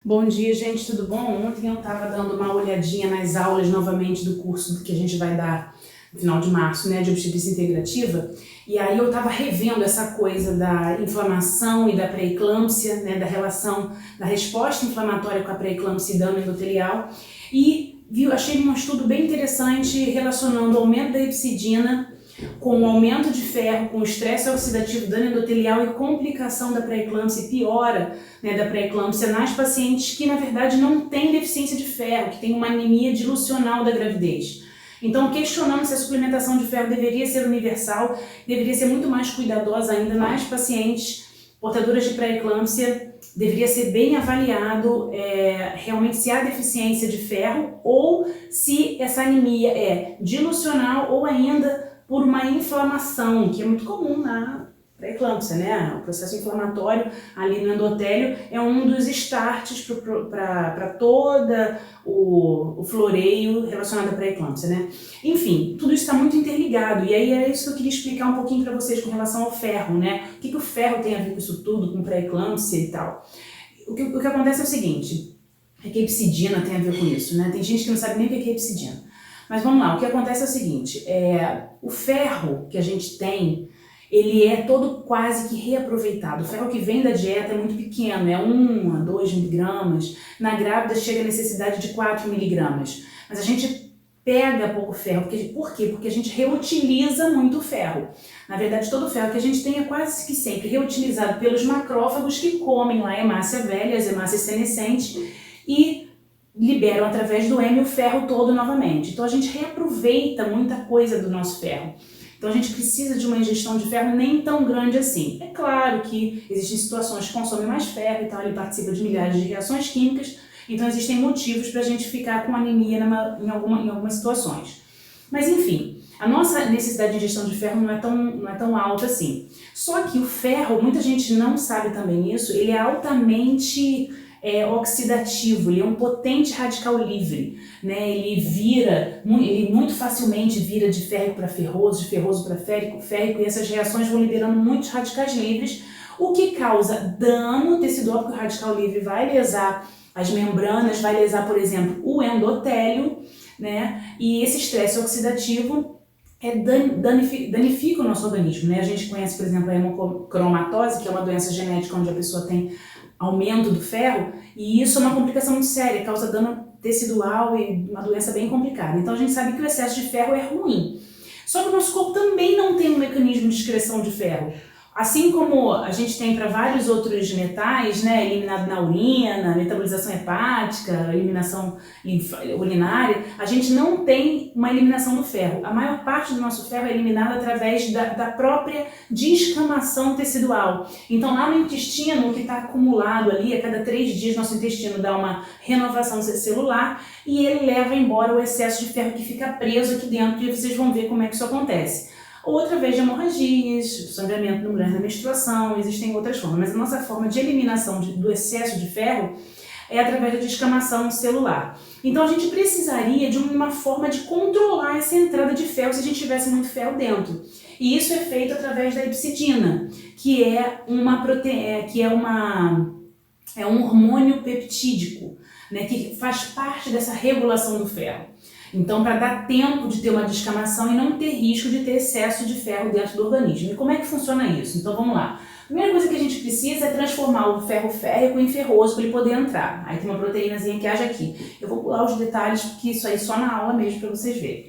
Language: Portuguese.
Bom dia, gente, tudo bom? Ontem eu estava dando uma olhadinha nas aulas novamente do curso que a gente vai dar no final de março, né, de obstetrícia integrativa, e aí eu estava revendo essa coisa da inflamação e da pré-eclâmpsia, né, da relação da resposta inflamatória com a pré-eclâmpsia e dano endotelial, e achei um estudo bem interessante relacionando o aumento da epsidina com o aumento de ferro, com o estresse oxidativo, dano endotelial e complicação da pré-eclâmpsia e piora, né, da pré-eclâmpsia nas pacientes que na verdade não têm deficiência de ferro, que têm uma anemia dilucional da gravidez. Então, questionando se a suplementação de ferro deveria ser universal, deveria ser muito mais cuidadosa ainda nas pacientes portadoras de pré-eclâmpsia, deveria ser bem avaliado realmente se há deficiência de ferro ou se essa anemia é dilucional ou ainda por uma inflamação, que é muito comum na pré-eclâmpsia, né? O processo inflamatório ali no endotélio é um dos starts para todo o floreio relacionado à pré-eclâmpsia, né? Enfim, tudo isso está muito interligado, e aí é isso que eu queria explicar um pouquinho para vocês com relação ao ferro, né? O que o ferro tem a ver com isso tudo, com pré-eclâmpsia e tal. O que acontece é o seguinte, é que a epsidina tem a ver com isso, né? Tem gente que não sabe nem o que é epsidina. Mas vamos lá, o que acontece é o seguinte, o ferro que a gente tem, ele é todo quase que reaproveitado. O ferro que vem da dieta é muito pequeno, é 1 a 2 miligramas, na grávida chega a necessidade de 4 miligramas. Mas a gente pega pouco ferro, por quê? Porque a gente reutiliza muito o ferro. Na verdade, todo o ferro que a gente tem é quase que sempre reutilizado pelos macrófagos que comem lá a hemácia velha, as hemácias senescentes, e liberam através do heme o ferro todo novamente. Então a gente reaproveita muita coisa do nosso ferro. Então a gente precisa de uma ingestão de ferro nem tão grande assim. É claro que existem situações que consomem mais ferro, então ele participa de milhares de reações químicas, então existem motivos para a gente ficar com anemia em algumas situações. Mas enfim, a nossa necessidade de ingestão de ferro não é tão alta assim. Só que o ferro, muita gente não sabe também isso, ele é altamente oxidativo, ele é um potente radical livre, né? Ele muito facilmente vira de férrico para ferroso, de ferroso para férrico, e essas reações vão liberando muitos radicais livres, o que causa dano tecidual, porque o radical livre vai lesar as membranas, vai lesar, por exemplo, o endotélio, né? E esse estresse oxidativo danifica o nosso organismo, né? A gente conhece, por exemplo, a hemocromatose, que é uma doença genética onde a pessoa tem aumento do ferro, e isso é uma complicação muito séria, causa dano tecidual e uma doença bem complicada. Então a gente sabe que o excesso de ferro é ruim. Só que o nosso corpo também não tem um mecanismo de excreção de ferro. Assim como a gente tem para vários outros metais, né, eliminado na urina, metabolização hepática, eliminação urinária, a gente não tem uma eliminação do ferro. A maior parte do nosso ferro é eliminado através da própria descamação tecidual. Então lá no intestino, o que está acumulado ali, a cada 3 dias nosso intestino dá uma renovação celular e ele leva embora o excesso de ferro que fica preso aqui dentro, e vocês vão ver como é que isso acontece. Ou através de hemorragias, sangramento na mulher na menstruação, existem outras formas, mas a nossa forma de eliminação do excesso de ferro é através da descamação celular. Então a gente precisaria de uma forma de controlar essa entrada de ferro se a gente tivesse muito ferro dentro. E isso é feito através da epsidina, que é um hormônio peptídico, né, que faz parte dessa regulação do ferro. Então, para dar tempo de ter uma descamação e não ter risco de ter excesso de ferro dentro do organismo. E como é que funciona isso? Então, vamos lá. A primeira coisa que a gente precisa é transformar o ferro férrico em ferroso para ele poder entrar. Aí tem uma proteínazinha que age aqui. Eu vou pular os detalhes, porque isso aí só na aula mesmo para vocês verem.